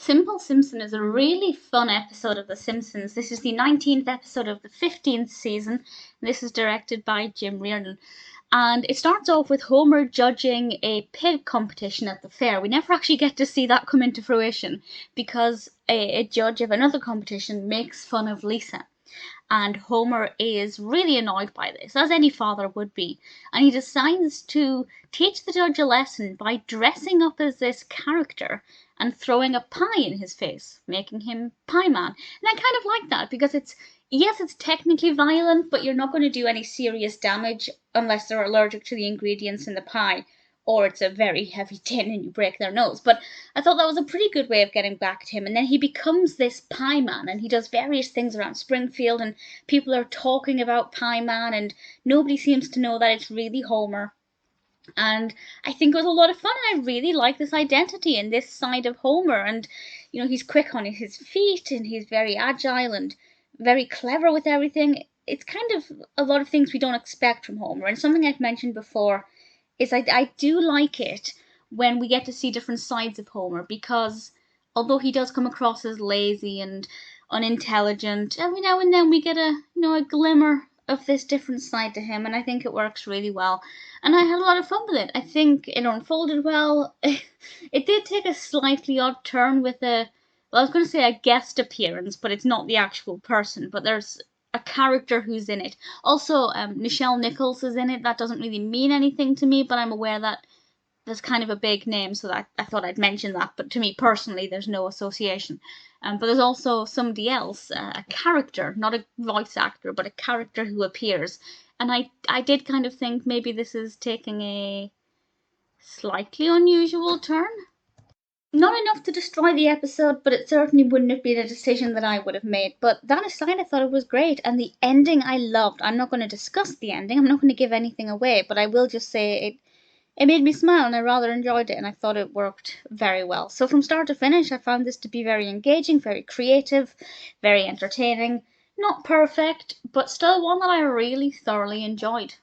Simple Simpson is a really fun episode of The Simpsons. This is the 19th episode of the 15th season. And this is directed by Jim Reardon. And it starts off with Homer judging a pig competition at the fair. We never actually get to see that come into fruition because a judge of another competition makes fun of Lisa. And Homer is really annoyed by this, as any father would be, and he decides to teach the judge a lesson by dressing up as this character and throwing a pie in his face, making him Pie Man. And I kind of like that because yes, it's technically violent, but you're not going to do any serious damage unless they're allergic to the ingredients in the pie, or it's a very heavy tin and you break their nose. But I thought that was a pretty good way of getting back at him. And then he becomes this Pie Man, and he does various things around Springfield, and people are talking about Pie Man, and nobody seems to know that it's really Homer. And I think it was a lot of fun. I really like this identity and this side of Homer. And, he's quick on his feet, and he's very agile and very clever with everything. It's kind of a lot of things we don't expect from Homer. And something I've mentioned before is I do like it when we get to see different sides of Homer, because although he does come across as lazy and unintelligent, every now and then we get a glimmer of this different side to him, and I think it works really well. And I had a lot of fun with it. I think it unfolded well. It did take a slightly odd turn with I was going to say a guest appearance, but it's not the actual person, but there's a character who's in it. Also, Nichelle Nichols is in it. That doesn't really mean anything to me, but I'm aware that there's kind of a big name, so that I thought I'd mention that. But to me personally, there's no association. But there's also somebody else, a character, not a voice actor, but a character who appears. And I did kind of think maybe this is taking a slightly unusual turn. Not enough to destroy the episode, but it certainly wouldn't have been a decision that I would have made. But that aside, I thought it was great. And the ending I loved. I'm not going to discuss the ending. I'm not going to give anything away. But I will just say it made me smile, and I rather enjoyed it. And I thought it worked very well. So from start to finish, I found this to be very engaging, very creative, very entertaining. Not perfect, but still one that I really thoroughly enjoyed.